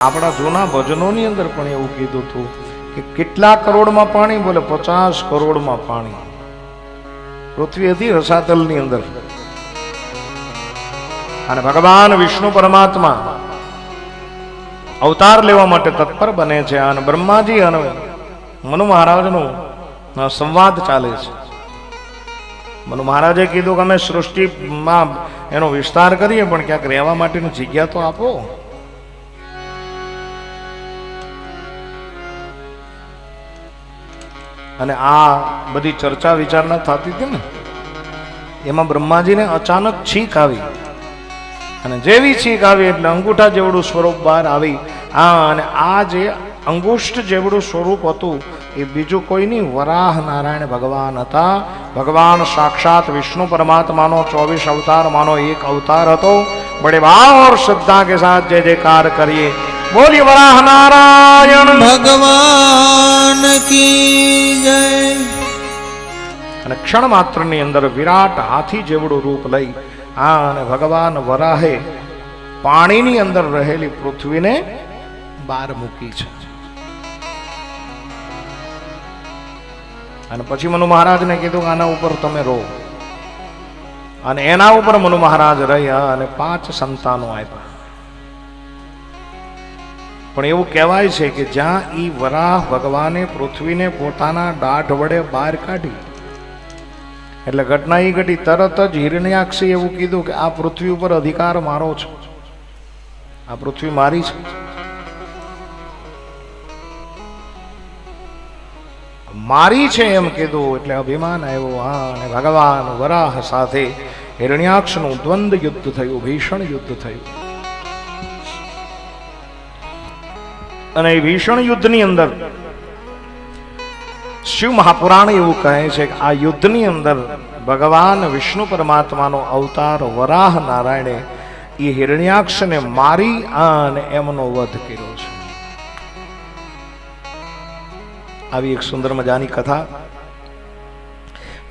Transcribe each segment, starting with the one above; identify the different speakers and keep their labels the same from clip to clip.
Speaker 1: આપણા જૂના ભજનોની અંદર પણ એવું કીધું હતું કે કેટલા કરોડમાં પાણી, બોલે 50 કરોડમાં પાણી. પૃથ્વી હતી રસાતલની અંદર અને ભગવાન વિષ્ણુ પરમાત્મા અવતાર લેવા માટે તત્પર બને છે અને બ્રહ્માજી અને મનુ મહારાજનો સંવાદ ચાલે છે. મનુ મહારાજે કીધું કે અમે સૃષ્ટિમાં એનો વિસ્તાર કરીએ પણ ક્યાંક રહેવા માટેની જગ્યા તો આપો. અને આ બધી ચર્ચા વિચારણા થતી હતી ને, એમાં બ્રહ્માજીને અચાનક છીંક આવી અને જેવી છીંક આવી એટલે અંગૂઠા જેવડું સ્વરૂપ બહાર આવી. અને આ જે અંગુષ્ઠ જેવડું સ્વરૂપ હતું એ બીજું કોઈ નહીં, વરાહ નારાયણ ભગવાન હતા. ભગવાન સાક્ષાત વિષ્ણુ પરમાત્માનો 24 અવતારમાંનો એક અવતાર હતો. બड़े भाव और श्रद्धा के साथ जय जयकार करिए, बोलिए वराह नारायण
Speaker 2: भगवान की जय.
Speaker 1: અને ક્ષણ માત્રની અંદર વિરાટ હાથી જેવડું રૂપ લઈ અને ભગવાન વરાહે પાણીની અંદર રહેલી પૃથ્વીને બહાર મૂકી છે. અને પછી મનુ મહારાજને કીધું કે આના ઉપર તમે રહો. અને એના ઉપર મનુ મહારાજ રહ્યા અને 5 સંતાનો આપ્યા. પણ એવું કહેવાય છે કે જ્યાં ઈ વરાહ ભગવાને પૃથ્વીને પોતાના દાઢ વડે બહાર કાઢી એટલે ઘટના ઈ ઘટી. તરત જ હિરણ્યાક્ષી એવું કીધું કે આ પૃથ્વી ઉપર અધિકાર મારો છે, આ પૃથ્વી મારી છે. મારી છે એમ કીધું એટલે અભિમાન આવ્યો. અને ભગવાન વરાહ સાથે હિરણ્યાક્ષનું દ્વંદ યુદ્ધ થયું, ભીષણ યુદ્ધ થયું. અને એ ભીષણ યુદ્ધની અંદર શિવ મહાપુરાણ એવું કહે છે કે આ યુદ્ધની અંદર ભગવાન વિષ્ણુ પરમાત્માનો અવતાર વરાહ નારાયણે એ હિરણ્યાક્ષને મારી અને એમનો વધ કર્યો છે. આવી એક સુંદર મજાની કથા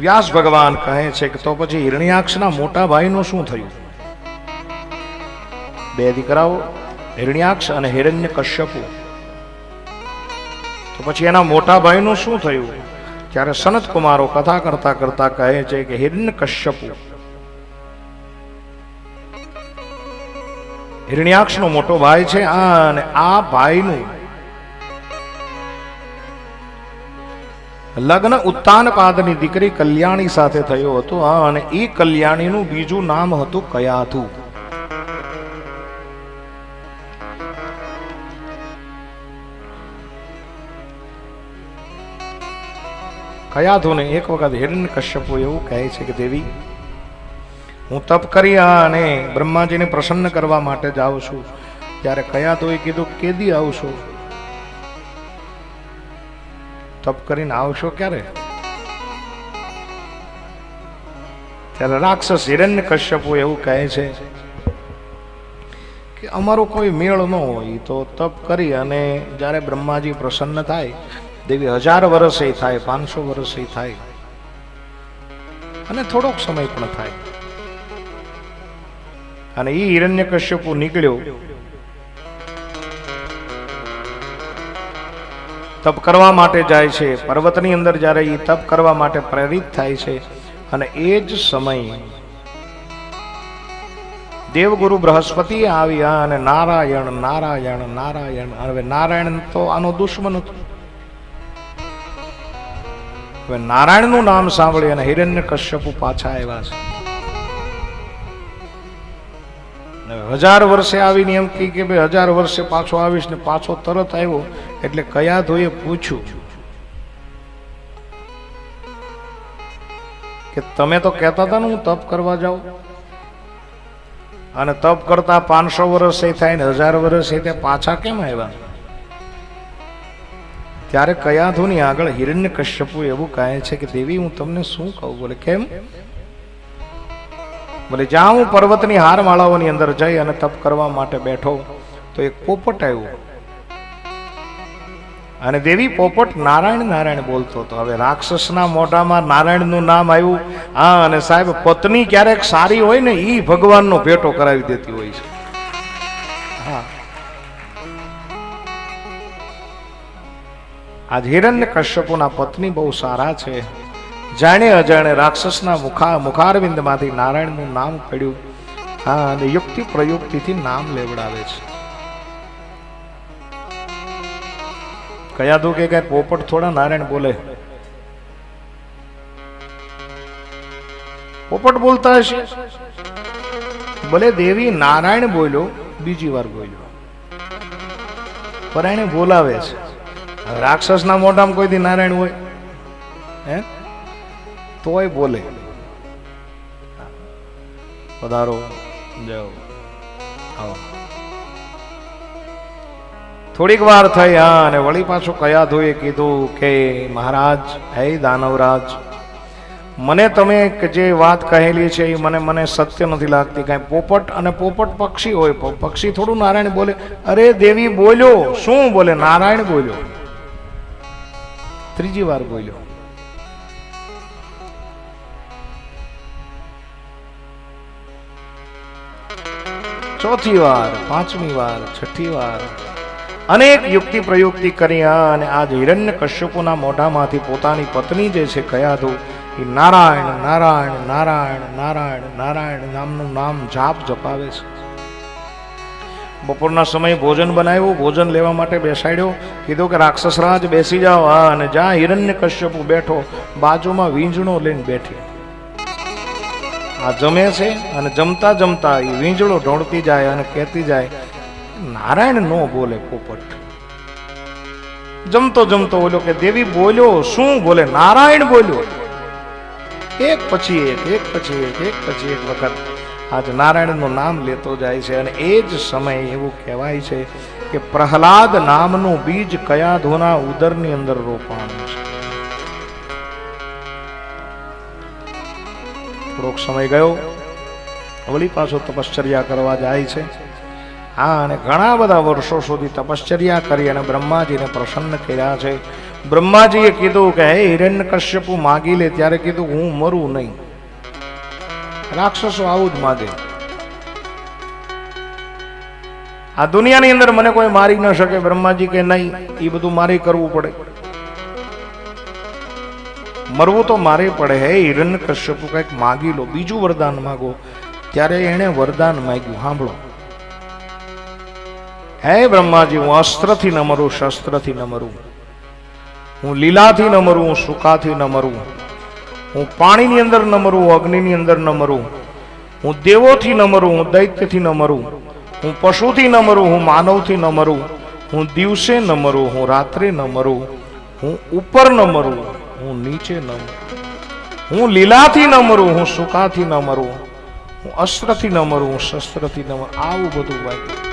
Speaker 1: વ્યાસ ભગવાન કહે છે કે તો પછી હિરણ્યાક્ષના મોટા ભાઈનું શું થયું? 2 દીકરાઓ, હિરણ્યાક્ષ અને હિરણ્યકશ્યપુ. તો પછી એના મોટા ભાઈનું શું થયું? ત્યારે સનત કુમારો કથા કરતા કરતા કહે છે કે હિરણ્યકશ્યપુ હિરણ્યાક્ષનો મોટો ભાઈ છે. અને આ ભાઈનું લગ્ન ઉત્તાનપાદની દીકરી કલ્યાણી સાથે થયો હતો. અને એ કલ્યાણીનું બીજું નામ હતું કયાધુ. કયાધુને એક વખત હિરણ્યકશ્યપુ એવું કહે છે કે દેવી, હું તપ કરી અને બ્રહ્માજીને પ્રસન્ન કરવા માટે જાઉં છું. ત્યારે કયાધુએ કીધું, કેદી આવશો? તપ કરીને આવશો ક્યારે? ત્યારે રાક્ષસ હિરણ્યકશ્યપુ એવું કહે છે કે અમારો કોઈ મેળ ન હોય તો તપ કરી અને જ્યારે બ્રહ્માજી પ્રસન્ન થાય, દેવી 1000 વર્ષે થાય, 500 વર્ષે થાય અને થોડોક સમય પણ થાય. અને એ હિરણ્યકશ્યપુ નીકળ્યો તપ કરવા માટે જાય છે. પર્વતની અંદર જ્યારે એ તપ કરવા માટે પ્રેરિત થાય છે અને એ જ સમય દેવગુરુ બૃહસ્પતિ આવ્યા અને નારાયણ નારાયણ નારાયણ. હવે નારાયણ તો આનો દુશ્મન હતો. હવે નારાયણનું નામ સાંભળી અને હિરણ્યકશ્યપુ પાછા આવ્યા છે. 1000 વર્ષે આવીને એમ કહી કે ભાઈ 1000 વર્ષે પાછો આવીશ, ને પાછો તરત આવ્યો. એટલે કયાધુએ પૂછ્યું કે તમે તો કહેતા હતા ને હું તપ કરવા જાઉં, અને તપ કરતા 500 વર્ષ થાય ને 1000 વર્ષ થાય, પાછા કેમ આવ્યા? ત્યારે કયાધુની આગળ હિરણ્યકશ્યપુ એવું કહે છે કે દેવી, હું તમને શું કહું? બોલે કેમ? બોલે જ્યાં હું પર્વતની હારમાળાઓની અંદર જઈ અને તપ કરવા માટે બેઠો તો એક પોપટ આવ્યો. અને દેવી પોપટ નારાયણ નારાયણ બોલતો હતો. હવે રાક્ષસના મોઢામાં નારાયણનું નામ આવ્યું. અને સાહેબ, પત્ની ક્યારેક સારી હોય ને, ઈ ભગવાનનો ભેટો કરાવી દેતી હોય છે. હા, આજ હિરણ્ય કશ્યપુના પત્ની બહુ સારા છે. જાણે અજાણે રાક્ષસના મુખારવિંદમાંથી નારાયણનું નામ પડ્યું. હા, અને યુક્તિ પ્રયુક્તિથી નામ લેવડાવે છે. કયા દો કે કઈ પોપટ થોડા નારાયણ બોલે? પોપટ બોલતા હશે? ભલે દેવી નારાયણ બોલ્યો, બીજી વાર બોલ્યો, પણ એને બોલાવે છે. રાક્ષસના મોઢામાં કોઈ દી નારાયણ હોય હે? તોય બોલે. પધારો, જાઓ, આવો. થોડીક વાર થઈ. હા, અને વળી પાછું કયા ધોએ કીધું કે મહારાજ, હે દાનવરાજ, મને તમે જે વાત કહેલી છે એ મને સત્ય નથી લાગતી. કાંઈ પોપટ, અને પોપટ પક્ષી હોય, પક્ષી થોડું નારાયણ બોલે? અરે દેવી બોલ્યો. શું બોલે? નારાયણ બોલ્યો. ત્રીજી વાર બોલ્યો. ચોથી વાર, પાંચમી વાર, છઠ્ઠી વાર, અનેક યુક્તિ પ્રયુક્તિ કરી. અને આજ હિરણ્ય કશ્યપુના મોઢામાંથી પોતાની પત્ની જે છે કયાધુ, એ નારાયણ નારાયણ નારાયણ નારાયણ નારાયણ નામનું નામ જાપ જપાવે છે. બપોરના સમયે ભોજન બનાવ્યું, ભોજન લેવા માટે બેસાડ્યો. કીધું કે રાક્ષસરાજ બેસી જાઓ. હા, અને જ્યાં હિરણ્ય કશ્યપુ બેઠો, બાજુમાં વીંજણો લઈને બેઠી. આ જમે છે, અને જમતા જમતા એ વીંજળો ઢોળતી જાય અને કહેતી જાય, નારાયણ નો બોલે પોપટ. જમતો જમતો બોલ્યો કે દેવી બોલ્યો. શું બોલે? નારાયણ બોલ્યો. એક પછી એક, એક પછી એક, એક પછી એક વખત આજ નારાયણનું નામ લેતો જાય છે. અને એ જ સમયે એવું કહેવાય છે કે પ્રહલાદ નામનું બીજ કયાધુના ઉદરની અંદર રોપાણું છે. થોડોક સમય ગયો, વળી પાછો તપશ્ચર્યા કરવા જાય છે. હા, અને ઘણા બધા વર્ષો સુધી તપશ્ચર્યા કરી અને બ્રહ્માજીને પ્રસન્ન કર્યા છે. બ્રહ્માજીએ કીધું કે હે હિરણ્યકશ્યપુ માગી લે. ત્યારે કીધું હું મરું નહીં. રાક્ષસો આવું જ માગે. આ દુનિયાની અંદર મને કોઈ મારી ન શકે. બ્રહ્માજી કે નહીં, એ બધું મારે કરવું પડે. મરવું તો મારે પડે. હે હિરણ્યકશ્યપુ કંઈક માગી લો, બીજું વરદાન માગો. ત્યારે એને વરદાન માગ્યું. સાંભળો. હે બ્રહ્માજી, હું અસ્ત્રથી ન મરું, શસ્ત્રથી ન મરું, હું લીલાથી ન મરું, હું સુકાથી ન મરું, હું પાણીની અંદર ન મરું, અગ્નિની અંદર ન મરું, હું દેવોથી ન મરું, હું દૈત્યથી ન મરું, હું પશુથી ન મરું, હું માનવથી ન મરું, હું દિવસે ન મરું, હું રાત્રે ન મરું, હું ઉપર ન મરું, હું નીચે ન મરું, હું લીલાથી ન મરું, હું સુકાથી ન મરું, હું અસ્ત્રથી ન મરું, હું શસ્ત્રથી ન મરું. આવું બધું વાંચ્યું.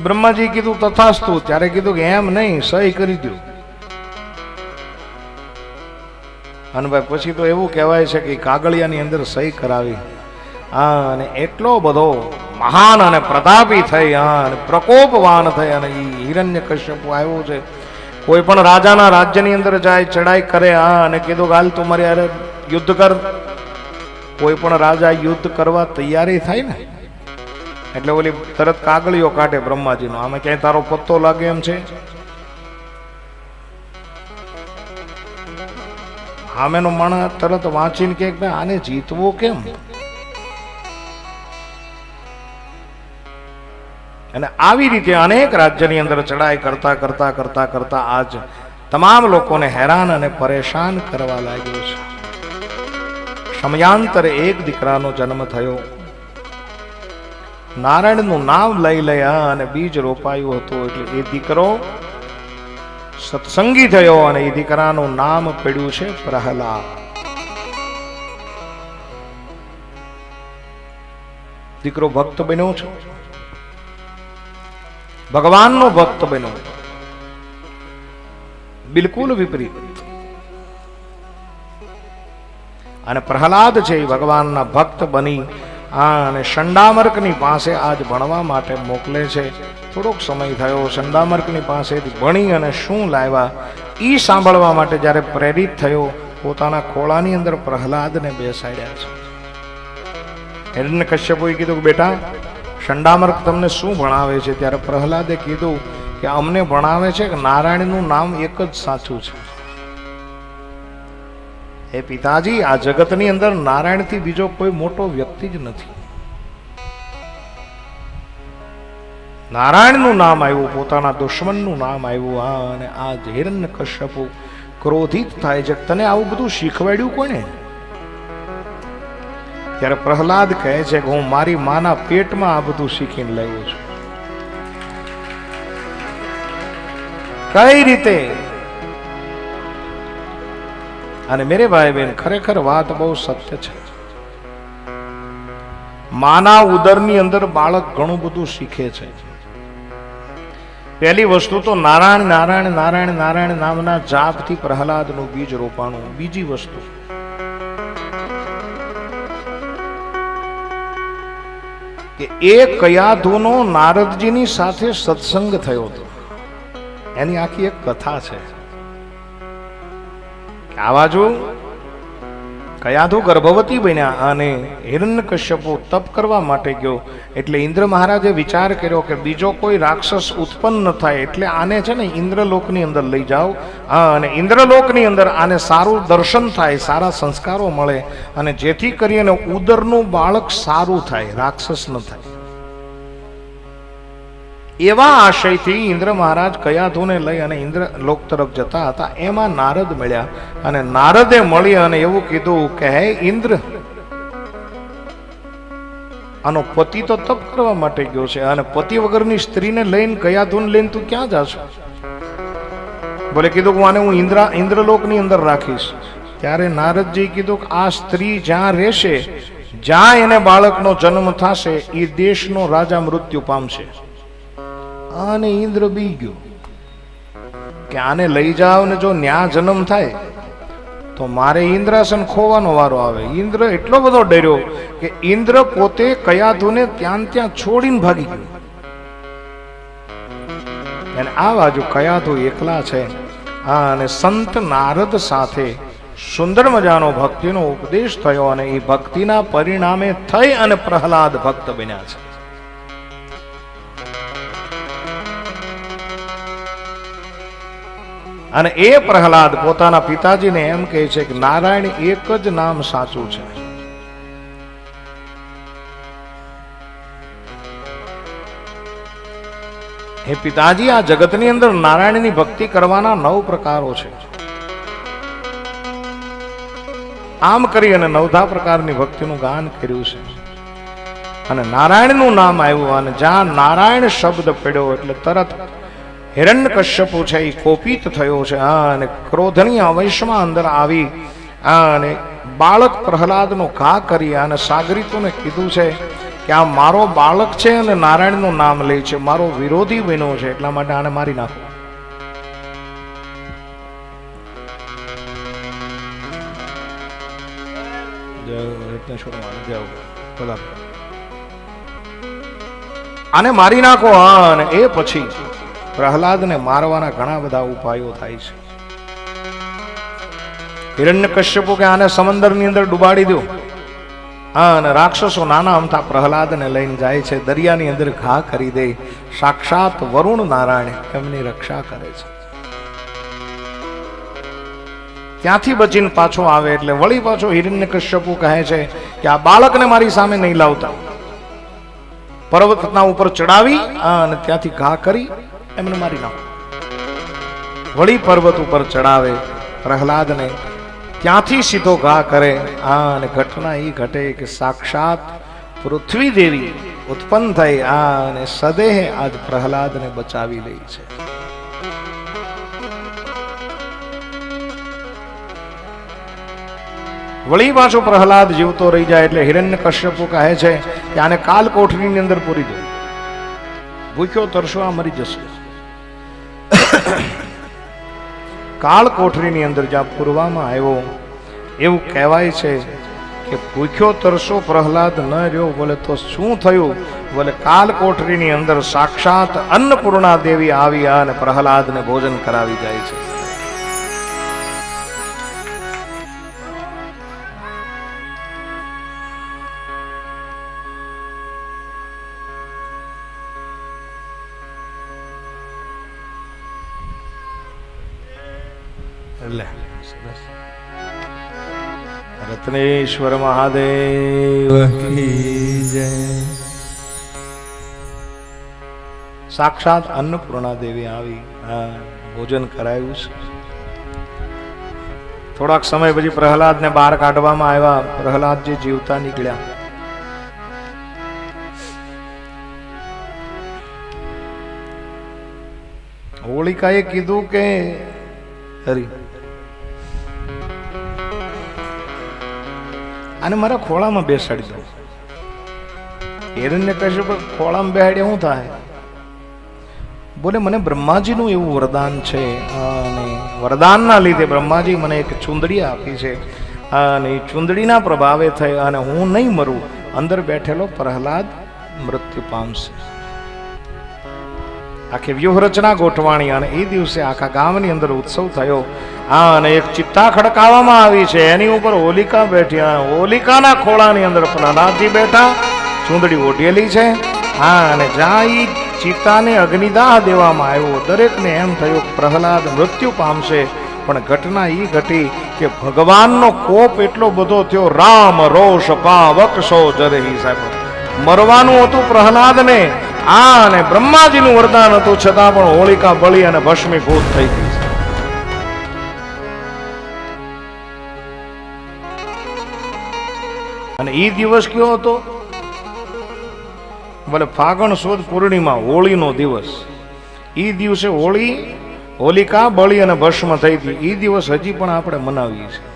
Speaker 1: બ્રહ્માજી કીધું તથાસ્તુ. ત્યારે કીધું કે એમ નહીં, સહી કરી દો. અને ભાઈ પછી તો એવું કહેવાય છે કે કાગળિયાની અંદર સહી કરાવી. હા, અને એટલો બધો મહાન અને પ્રતાપી થઈ, હા, અને પ્રકોપવાન થઈ. અને એ હિરણ્યકશ્યપુ આવ્યો છે. કોઈ પણ રાજાના રાજ્યની અંદર જાય, ચડાઈ કરે, હા, અને કીધું કે હાલ તું મારી હારે યુદ્ધ કર. કોઈ પણ રાજા યુદ્ધ કરવા તૈયારી થાય ને, એટલે ઓલી તરત કાગળિયો કાઢે બ્રહ્માજીનો. આમાં ક્યાંય તારો પત્તો લાગે એમ છે? આમેનો માણસ તરત વાંચીને કે આને જીતવો કેમ? અને આવી રીતે અનેક રાજ્યની અંદર ચડાઈ કરતા કરતા કરતા કરતા આજ તમામ લોકોને હેરાન અને પરેશાન કરવા લાગ્યો છે. સમયાંતરે એક દીકરાનો જન્મ થયો. નારાયણનું નામ લઈ લયા અને બીજ રોપાયું હતું. એટલે એ દીકરો સત્સંગી થયો અને એ દીકરાનું નામ પડ્યું છે પ્રહલાદ. દીકરો ભક્ત બન્યો છે, ભગવાનનો ભક્ત બન્યો. બિલકુલ વિપરીત. અને પ્રહલાદ છે એ ભગવાનના ભક્ત બની અને શંડામર્કની પાસે આજ ભણવા માટે મોકલે છે. થોડોક સમય થયો, શંડામર્કની પાસેથી ભણી અને શું લાવ્યા એ સાંભળવા માટે જ્યારે પ્રેરિત થયો, પોતાના ખોળાની અંદર પ્રહલાદને બેસાડ્યા છે. હિરણ્યકશ્યપુએ કીધું કે બેટા, શંડામર્ક તમને શું ભણાવે છે? ત્યારે પ્રહલાદે કીધું કે અમને ભણાવે છે કે નારાયણનું નામ એક જ સાચું છે. હે પિતાજી, આ જગતની અંદર નારાયણથી બીજો કોઈ મોટો વ્યક્તિ જ નથી. નારાયણનું નામ આવ્યું, પોતાના દુશ્મનનું નામ આવ્યું. અને આ હિરણ્યકશ્યપુ ક્રોધિત થાય છે, તને આવું બધું શીખવાડ્યું કોને? ત્યારે પ્રહલાદ કહે છે કે હું મારી માના પેટમાં આ બધું શીખીને લાવ્યો છું. કઈ રીતે? અને મેરે ભાઈ બહેન, ખરેખર વાત બહુ સત્ય છે. માના ઉદરની અંદર બાળક ઘણું બધું શીખે છે. પહેલી વસ્તુ તો નારાયણ નારાયણ નારાયણ નારાયણ નામના જાપથી પ્રહલાદનું બીજ રોપાણું. બીજી વસ્તુ, કે એ કયાધુનો નારદજીની સાથે સત્સંગ થયો હતો. એની આખી એક કથા છે. આવા જો કયાધુ ગર્ભવતી બન્યા અને હિરણ્યકશ્યપુ તપ કરવા માટે ગયો. એટલે ઇન્દ્ર મહારાજે વિચાર કર્યો કે બીજો કોઈ રાક્ષસ ઉત્પન્ન ન થાય, એટલે આને છે ને ઇન્દ્રલોકની અંદર લઈ જાઓ. અને ઇન્દ્રલોકની અંદર આને સારું દર્શન થાય, સારા સંસ્કારો મળે, અને જેથી કરીને ઉદરનું બાળક સારું થાય, રાક્ષસ ન થાય. એવા આશયથી ઇન્દ્ર મહારાજ કયાધુને લઈ અને ઇન્દ્રલોક તરફ જતા હતા. એમાં નારદ મળ્યા અને નારદે મળી અને એવું કીધું કે હે ઇન્દ્ર, આનો પતિ તો તપ કરવા માટે ગયો છે, અને પતિ વગરની સ્ત્રીને લઈને કયાધુને લઈને તું ક્યાં જાશો? બોલે કીધું કે આને હું ઇન્દ્રલોકની અંદર રાખીશ. ત્યારે નારદજી કીધું કે આ સ્ત્રી જ્યાં રહેશે, જ્યાં એને બાળકનો જન્મ થશે, એ દેશનો રાજા મૃત્યુ પામશે. અને ઇન્દ્ર બી ગયો કે આને લઈ જાવ ને જો ન્યા જન્મ થાય તો મારે ઇન્દ્રાસન ખોવાનો વારો આવે. ઇન્દ્ર એટલો બધો ડર્યો કે ઇન્દ્ર પોતે કયાધુને ત્યાં છોડીને ભાગી ગયો. અને આ બાજુ કયાધુ એકલા છે. અને સંત નારદ સાથે સુંદર મજાનો ભક્તિનો ઉપદેશ થયો, અને એ ભક્તિના પરિણામે થઈ અને પ્રહલાદ ભક્ત બન્યા છે. અને એ પ્રહલાદ પોતાના પિતાજીને એમ કહે છે કે નારાયણ એક જ નામ સાચું છે. હે પિતાજી, આ જગતની અંદર નારાયણની ભક્તિ કરવાના 9 પ્રકારો છે. આમ કરી અને 9 પ્રકારની ભક્તિનું ગાન કર્યું છે. અને નારાયણનું નામ આવ્યું, અને જ્યાં નારાયણ શબ્દ પડ્યો એટલે તરત હિરણ્યકશ્યપુ છે એ કોપિત થયો છે. અને ક્રોધની અવશ્યમાં અંદર આવી અને બાળક પ્રહલાદનો ઘા કરી અને સાગરીતોને કીધું છે કે આ મારો બાળક છે અને નારાયણનું નામ લે છે, મારો વિરોધી બન્યો છે, એટલા માટે આને મારી નાખો. આને મારી નાખો. અને એ પછી પ્રહલાદને મારવાના ઘણા બધા ઉપાયો થાય છે. હિરણ્યકશ્યપુ કે આને સમંદરની અંદર ડુબાડી દો. અને રાક્ષસો નાના અમથા પ્રહલાદને લઈને જાય છે, દરિયાની અંદર ઘા કરી દે. સાક્ષાત વરુણ નારાયણ એમની રક્ષા કરે છે. ત્યાંથી બચીને પાછો આવે એટલે વળી પાછો હિરણ્યકશ્યપુ કહે છે કે આ બાળકને મારી સામે નહીં લાવતા. પર્વતના ઉપર ચડાવી અને ત્યાંથી ઘા કરી એમને મારી નાખો. વળી પર્વત ઉપર ચડાવે પ્રહલાદને, ત્યાંથી સીધો ઘા કરે. અને ઘટના એ ઘટે કે સાક્ષાત પૃથ્વી દેવી ઉત્પન્ન થઈ અને સદેહ આજ પ્રહલાદને બચાવી લે છે. વળી પાછો પ્રહલાદ જીવતો રહી જાય એટલે હિરણ્યકશ્યપુ કહે છે કે આને કાલ કોઠરીની અંદર પૂરી દો, ભૂખ્યો તરસો આ મરી જશે. કાળ કોઠરીની અંદર જ્યાં પૂરવામાં આવ્યો, એવું કહેવાય છે કે ભૂખ્યો તરસો પ્રહલાદ ન રહ્યો. બોલે તો શું થયું? બોલે કાલ કોઠરીની અંદર સાક્ષાત અન્નપૂર્ણા દેવી આવી અને પ્રહલાદને ભોજન કરાવી જાય છે. એટલે સરસ. રત્નેશ્વર મહાદેવ
Speaker 2: કી જય.
Speaker 1: સાક્ષાત અન્નપૂર્ણા દેવી આવી, ભોજન કરાયું છે. થોડાક સમય પછી પ્રહલાદને બહાર કાઢવામાં આવ્યા. પ્રહલાદજી જીવતા નીકળ્યા. હોલિકાએ કીધું કે હરી આને મારા ખોળામાં બેસાડી દો. હિરણ્ય કશ્યપ ખોળામાં બેસાડ્યા શું થાય? બોલે મને બ્રહ્માજીનું એવું વરદાન છે અને વરદાનના લીધે બ્રહ્માજી મને એક ચુંદડી આપી છે અને એ ચુંદડીના પ્રભાવે થઈ અને હું નહીં મરું, અંદર બેઠેલો પ્રહલાદ મૃત્યુ પામશે. આખી વ્યૂહરચના ગોઠવાણી અને એ દિવસે આખા ગામની અંદર ઉત્સવ થયો. અને એક ચિત્તા ખડકાવવામાં આવી છે, એની ઉપર હોલિકા બેઠી. હોલિકાના ખોળાની અંદર પ્રહલાદજી બેઠા, ચુંદડી ઓઢેલી છે. અને જ્યાં ઈ ચિત્તાને અગ્નિદાહ દેવામાં આવ્યો, દરેકને એમ થયું પ્રહલાદ મૃત્યુ પામશે. પણ ઘટના ઈ ઘટી કે ભગવાનનો કોપ એટલો બધો થયો, રામ રોષ પાવકશો જરહી. સાહેબ મરવાનું હતું પ્રહલાદને, અને બ્રહ્માજીનું વરદાન હતું, છતાં પણ હોલિકા બળી અને ભસ્મીભૂત થઈ ગઈ. અને ઈ દિવસ કયો હતો? ભલે ફાગણ સુદ પૂર્ણિમા, હોળીનો દિવસ. ઈ દિવસે હોલિકા બળી અને ભસ્મ થઈ હતી. ઈ દિવસ હજી પણ આપણે મનાવીએ છીએ.